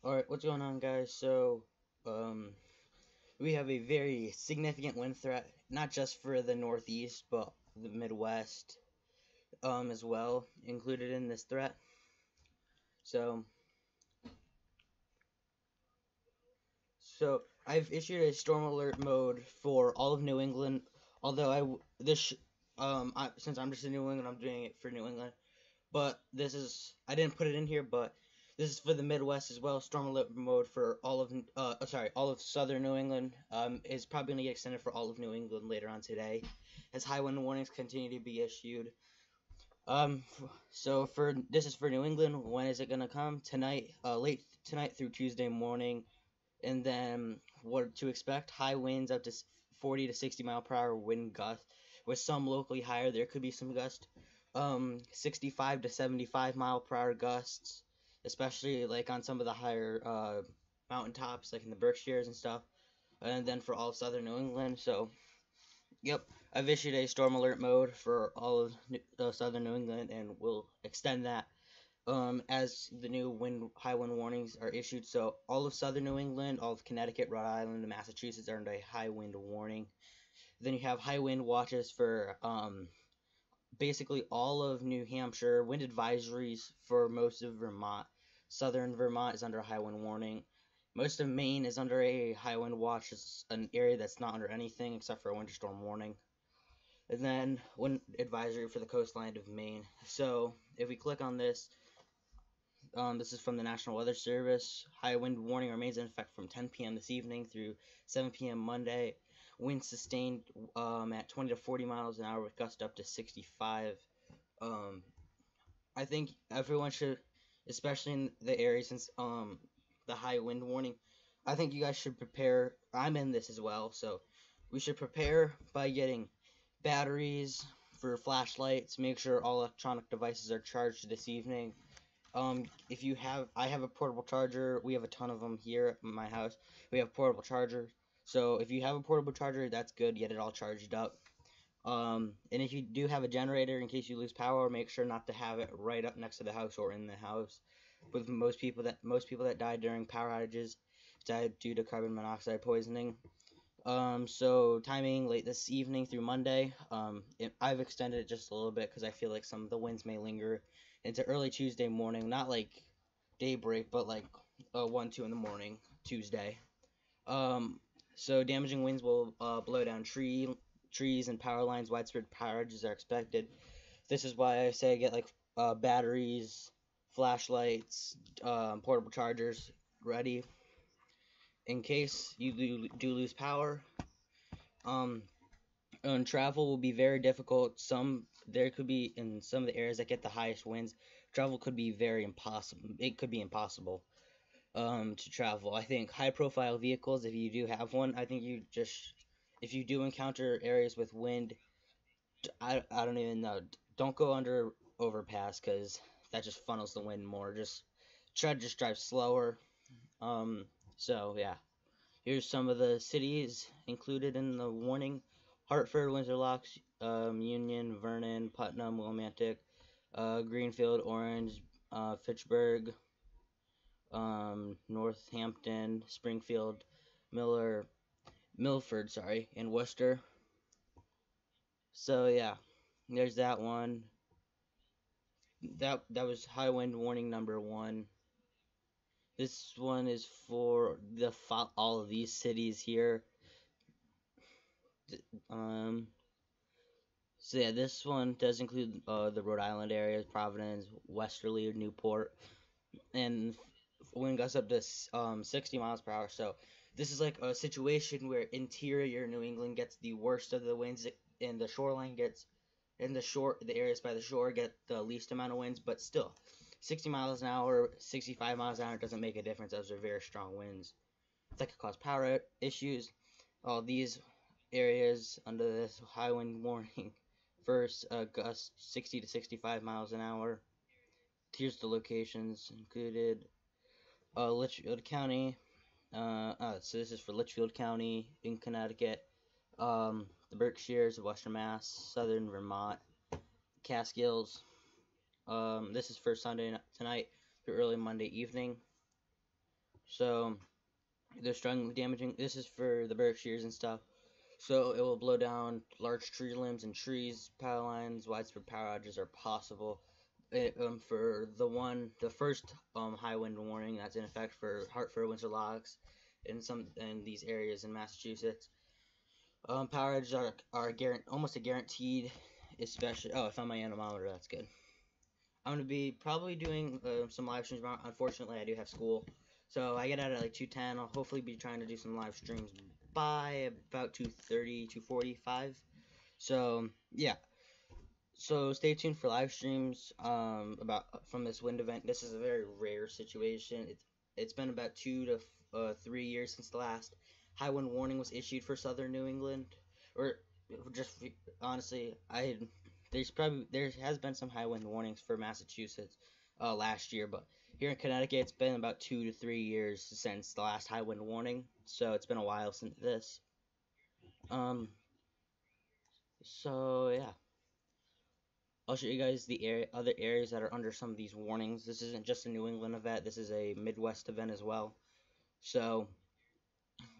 Alright, what's going on, guys? Um, we have a very significant wind threat, not just for the Northeast, but the Midwest, as well, included in this threat. So, so I've issued a storm alert mode for all of New England. Although since I'm just in New England, I'm doing it for New England. But I didn't put it in here, but this is for the Midwest as well. Storm alert mode for all of southern New England is probably going to get extended for all of New England later on today, as high wind warnings continue to be issued. So this is for New England. When is it going to come? Tonight, late tonight through Tuesday morning, and then what to expect? High winds up to 40 to 60 mile per hour wind gusts, with some locally higher. There could be some gusts. 65 to 75 mile per hour gusts, especially like on some of the higher mountaintops, like in the Berkshires and stuff. And then for all of southern New England. So, yep, I've issued a storm alert mode for all of southern New England, and we'll extend that as the new high wind warnings are issued. So all of southern New England, all of Connecticut, Rhode Island, and Massachusetts are under a high wind warning. Then you have high wind watches for basically all of New Hampshire, wind advisories for most of Vermont. Southern Vermont is under a high wind warning. Most of Maine is under a high wind watch. It's an area that's not under anything except for a winter storm warning. And then wind advisory for the coastline of Maine. So if we click on this, this is from the National Weather Service. High wind warning remains in effect from 10 p.m. this evening through 7 p.m. Monday. Winds sustained at 20 to 40 miles an hour with gusts up to 65. I think everyone should, especially in the area since the high wind warning, I think you guys should prepare. I'm in this as well, so we should prepare by getting batteries for flashlights. Make sure all electronic devices are charged this evening. I have a portable charger. We have a ton of them here at my house. We have portable chargers. So if you have a portable charger, that's good. Get it all charged up. And if you do have a generator, in case you lose power, make sure not to have it right up next to the house or in the house. With most people that died during power outages died due to carbon monoxide poisoning. So timing late this evening through Monday. I've extended it just a little bit because I feel like some of the winds may linger into early Tuesday morning. Not like daybreak, but like 1, 2 in the morning Tuesday. So damaging winds will blow down trees and power lines. Widespread power outages are expected. This is why I say get like batteries, flashlights, portable chargers ready in case you do lose power. And travel will be very difficult. There could be in some of the areas that get the highest winds, travel could be very impossible. It could be impossible to travel. I think high profile vehicles, if you do have one, I think if you do encounter areas with wind, I don't even know. Don't go under overpass because that just funnels the wind more. Just try to just drive slower. So yeah. Here's some of the cities included in the warning: Hartford, Windsor Locks, Union, Vernon, Putnam, Willimantic, Greenfield, Orange, Fitchburg, Northampton, Springfield, Milford, and Worcester. So yeah, there's that one. That was high wind warning number 1. This one is for all of these cities here. So yeah, this one does include the Rhode Island areas: Providence, Westerly, Newport, and wind gusts up to 60 miles per hour. So this is like a situation where interior New England gets the worst of the winds, and the areas by the shore get the least amount of winds. But still, 60 miles an hour, 65 miles an hour doesn't make a difference. Those are very strong winds that could cause power issues. All these areas under this high wind warning. First, gust 60 to 65 miles an hour. Here's the locations included. Litchfield County. So this is for Litchfield County in Connecticut. The Berkshires of Western Mass, Southern Vermont, Catskills. This is for Sunday tonight through early Monday evening. So they're strongly damaging. This is for the Berkshires and stuff. So it will blow down large tree limbs and trees, power lines. Widespread power outages are possible. For the first high wind warning that's in effect for Hartford, Windsor Locks, in these areas in Massachusetts. Power outages are almost a guaranteed, especially. Oh, I found my anemometer. That's good. I'm gonna be probably doing some live streams tomorrow. Unfortunately, I do have school, so I get out at like 2:10. I'll hopefully be trying to do some live streams by about 2:30, 2:45. So yeah. So stay tuned for live streams about from this wind event. This is a very rare situation. It's been about 2 to 3 years since the last high wind warning was issued for southern New England, or just honestly, there has been some high wind warnings for Massachusetts last year, but here in Connecticut it's been about 2 to 3 years since the last high wind warning, so it's been a while since this. Um, so yeah. I'll show you guys the other areas that are under some of these warnings. This isn't just a New England event. This is a Midwest event as well. So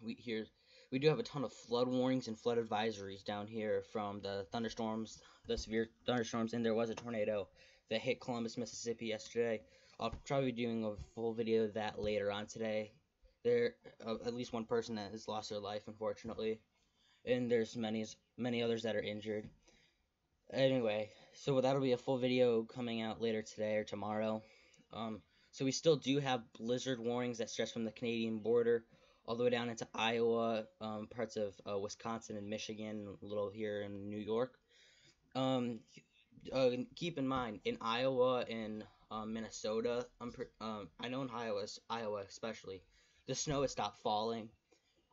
here we do have a ton of flood warnings and flood advisories down here from the thunderstorms, the severe thunderstorms, and there was a tornado that hit Columbus, Mississippi yesterday. I'll probably be doing a full video of that later on today. There, at least one person that has lost their life, unfortunately, and there's many others that are injured. Anyway, so that'll be a full video coming out later today or tomorrow. So we still do have blizzard warnings that stretch from the Canadian border all the way down into Iowa, parts of Wisconsin and Michigan, a little here in New York. Um, Keep in mind, in Iowa and Minnesota, I know in Iowa especially, the snow has stopped falling.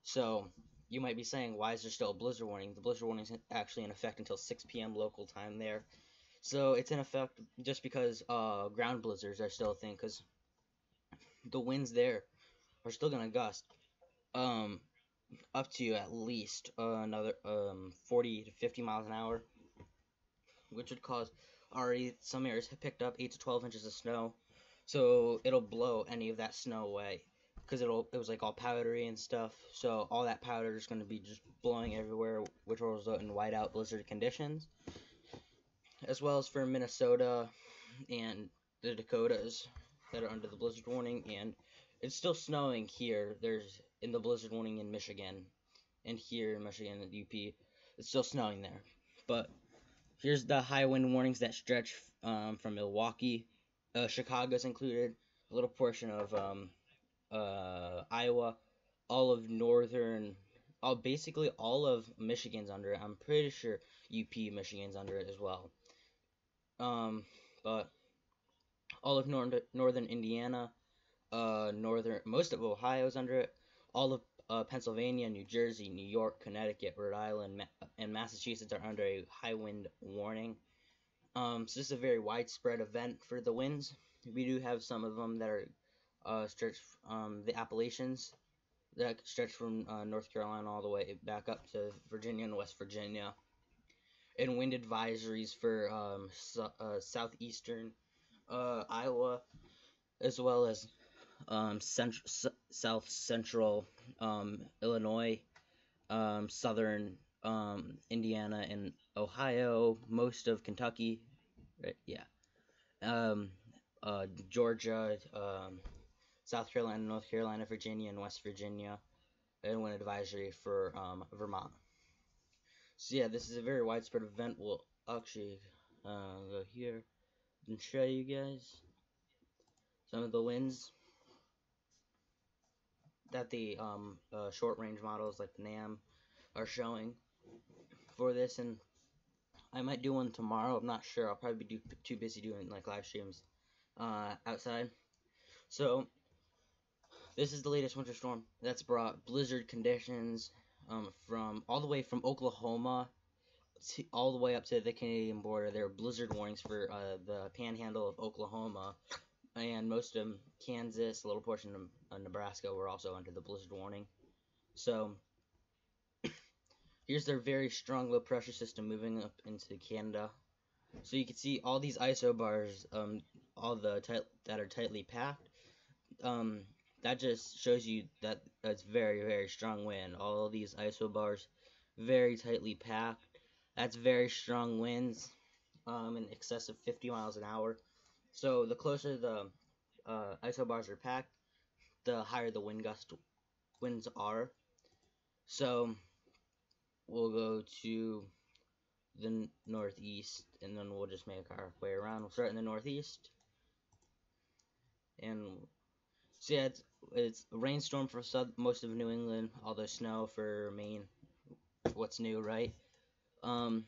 So you might be saying, why is there still a blizzard warning? The blizzard warning is actually in effect until 6 p.m. local time there. So it's in effect just because ground blizzards are still a thing, because the winds there are still gonna gust um, up to at least another 40 to 50 miles an hour, which would cause already some areas have picked up 8 to 12 inches of snow. So it'll blow any of that snow away, because it was like all powdery and stuff. So all that powder is going to be just blowing everywhere, which will result in whiteout blizzard conditions, as well as for Minnesota and the Dakotas that are under the blizzard warning. And it's still snowing here. There's in the blizzard warning in Michigan, and here in Michigan and UP, it's still snowing there. But here's the high wind warnings that stretch from Milwaukee. Chicago's included, a little portion of Iowa, all of basically all of Michigan's under it. I'm pretty sure UP Michigan's under it as well. But all of northern Indiana, most of Ohio's under it. All of Pennsylvania, New Jersey, New York, Connecticut, Rhode Island, and Massachusetts are under a high wind warning. So this is a very widespread event for the winds. We do have some of them that are stretch the Appalachians that stretch from North Carolina all the way back up to Virginia and West Virginia, and wind advisories for southeastern Iowa, as well as south central Illinois, southern Indiana and Ohio, most of Kentucky, right? Yeah. Georgia, South Carolina, North Carolina, Virginia, and West Virginia, and wind advisory for Vermont. So yeah, this is a very widespread event. We'll actually go here and show you guys some of the winds that the short range models like the NAM are showing for this, and I might do one tomorrow. I'm not sure. I'll probably be too busy doing like live streams outside. So this is the latest winter storm that's brought blizzard conditions from all the way from Oklahoma all the way up to the Canadian border. There are blizzard warnings for the panhandle of Oklahoma, and most of Kansas, a little portion of Nebraska were also under the blizzard warning. So here's their very strong low pressure system moving up into Canada. So you can see all these isobars, all that are tightly packed. that just shows you that it's very, very strong wind. All of these isobars very tightly packed. That's very strong winds, in excess of 50 miles an hour. So the closer the isobars are packed, the higher the winds are. So we'll go to the northeast, and then we'll just make our way around. We'll start in the northeast, and so yeah, it's a rainstorm for most of New England, although snow for Maine. What's new, right? Um,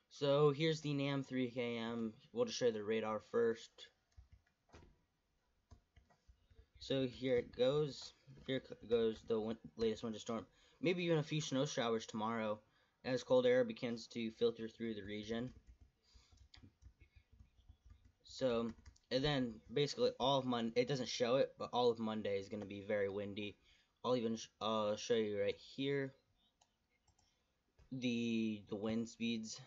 so here's the NAM 3KM. We'll just show you the radar first. So here it goes. Here goes the latest winter storm. Maybe even a few snow showers tomorrow as cold air begins to filter through the region. So, and then basically all of Monday, it doesn't show it, but all of Monday is going to be very windy. I'll even show you right here the wind speeds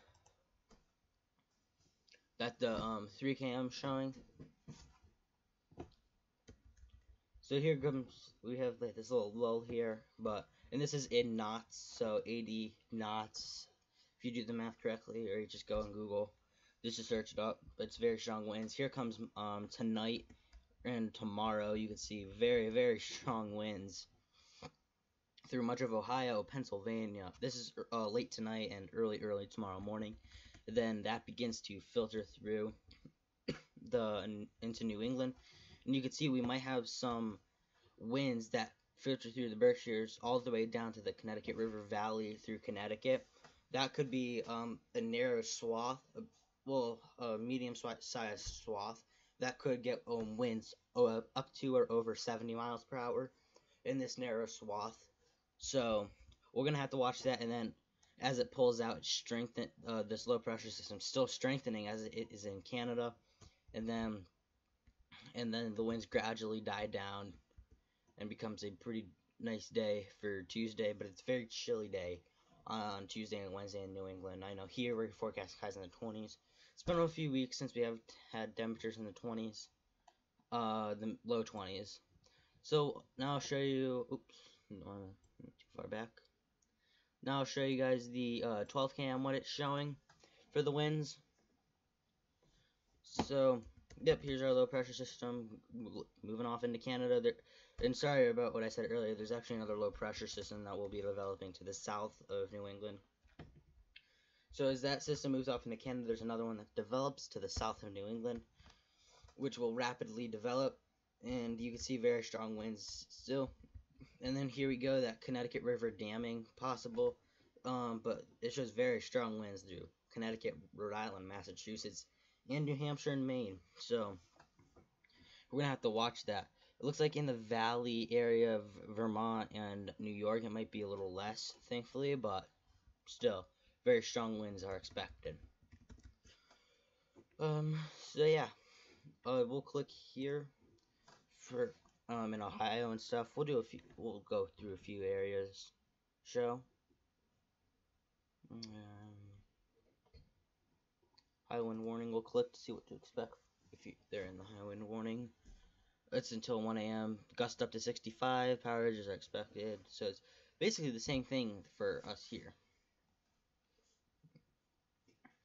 that the 3KM showing. So here comes, we have like this little lull here, and this is in knots, so 80 knots, if you do the math correctly, or you just go on Google, just to search it up. It's very strong winds. Here comes tonight and tomorrow. You can see very, very strong winds through much of Ohio, Pennsylvania. This is late tonight and early tomorrow morning. Then that begins to filter through into New England, and you can see we might have some winds that filter through the Berkshires all the way down to the Connecticut River Valley through Connecticut. That could be a narrow swath, a medium-sized swath that could get winds up to or over 70 miles per hour in this narrow swath. So we're gonna have to watch that, and then as it pulls out, this low pressure system still strengthening as it is in Canada, and then the winds gradually die down and becomes a pretty nice day for Tuesday, but it's a very chilly day on Tuesday and Wednesday in New England. I know here we're forecasting highs in the 20s. It's been a few weeks since we have had temperatures in the 20s, the low 20s. So now I'll show you, oops, no, too far back. Now I'll show you guys the 12KM, what it's showing for the winds. So, yep, here's our low pressure system moving off into Canada. And sorry about what I said earlier, there's actually another low pressure system that will be developing to the south of New England. So as that system moves off into Canada, there's another one that develops to the south of New England, which will rapidly develop, and you can see very strong winds still. And then here we go, that Connecticut River damming possible, but it shows very strong winds through Connecticut, Rhode Island, Massachusetts, and New Hampshire and Maine. So we're gonna have to watch that. It looks like in the valley area of Vermont and New York, it might be a little less, thankfully, but still, very strong winds are expected. So yeah, we'll click here for in Ohio and stuff. We'll go through a few areas. High wind warning. We'll click to see what to expect if they're in the high wind warning. It's until 1 a.m. Gust up to 65. Power outages are expected. So it's basically the same thing for us here.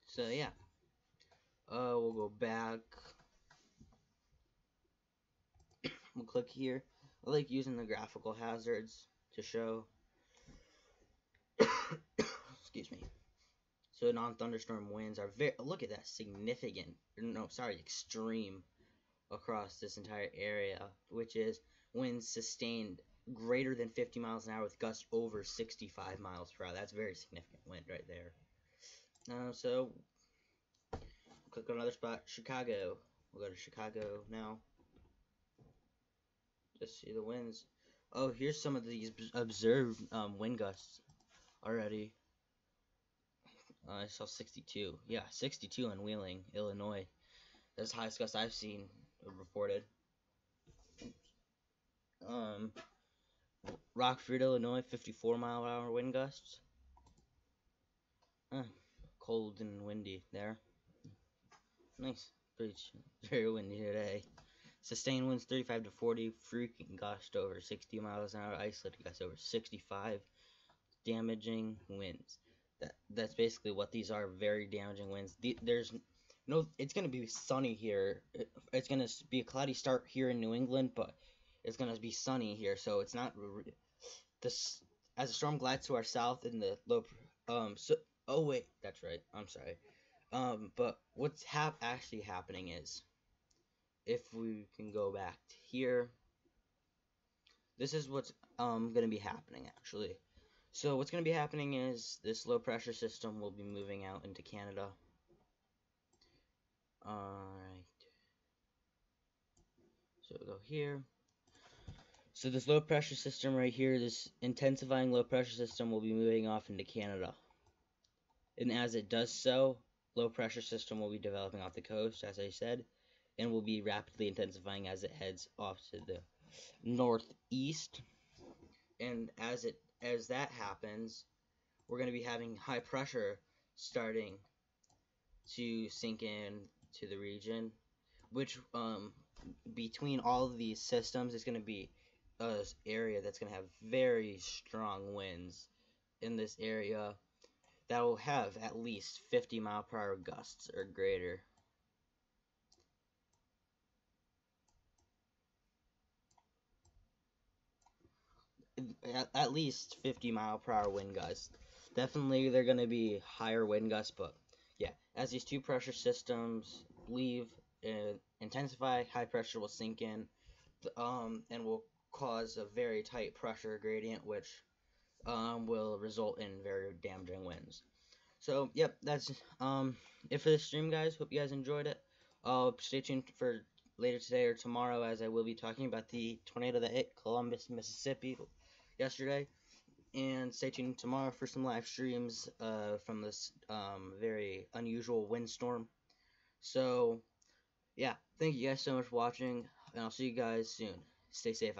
So yeah. We'll go back. We'll click here. I like using the graphical hazards to show. Excuse me. So non-thunderstorm winds are look at that, extreme across this entire area, which is winds sustained greater than 50 miles an hour with gusts over 65 miles per hour. That's very significant wind right there. So click on another spot, Chicago. We'll go to Chicago now. Just see the winds. Oh, here's some of these observed wind gusts already. I saw 62. Yeah, 62 in Wheeling, Illinois. That's the highest gust I've seen reported. Rockford, Illinois, 54 mile per hour wind gusts. Cold and windy there. Nice. Very windy today. Sustained winds 35 to 40, freaking gust over 60 miles an hour, isolated gusts over 65, damaging winds. That's basically what these are, very damaging winds. There's no, it's gonna be sunny here. It's gonna be a cloudy start here in New England, but it's gonna be sunny here, so it's not this as the storm glides to our south in the low. So oh wait, that's right. I'm sorry. But what's actually happening is, if we can go back to here, this is what's gonna be happening actually. So what's gonna be happening is this low pressure system will be moving out into Canada. Alright. So we'll go here. So this low pressure system right here, this intensifying low pressure system will be moving off into Canada. And as it does so, low pressure system will be developing off the coast, as I said, and will be rapidly intensifying as it heads off to the northeast. And as that happens, we're going to be having high pressure starting to sink in to the region, which between all of these systems is going to be an area that's going to have very strong winds in this area that will have at least 50 mile per hour gusts or greater. At least 50 mile per hour wind gusts. Definitely they're going to be higher wind gusts, but yeah, as these two pressure systems leave and intensify, high pressure will sink in, and will cause a very tight pressure gradient, which will result in very damaging winds. So, yep, that's it for this stream, guys. Hope you guys enjoyed it. Stay tuned for later today or tomorrow, as I will be talking about the tornado that hit Columbus, Mississippi yesterday. And stay tuned tomorrow for some live streams from this very unusual windstorm. So, yeah, thank you guys so much for watching, and I'll see you guys soon. Stay safe out there.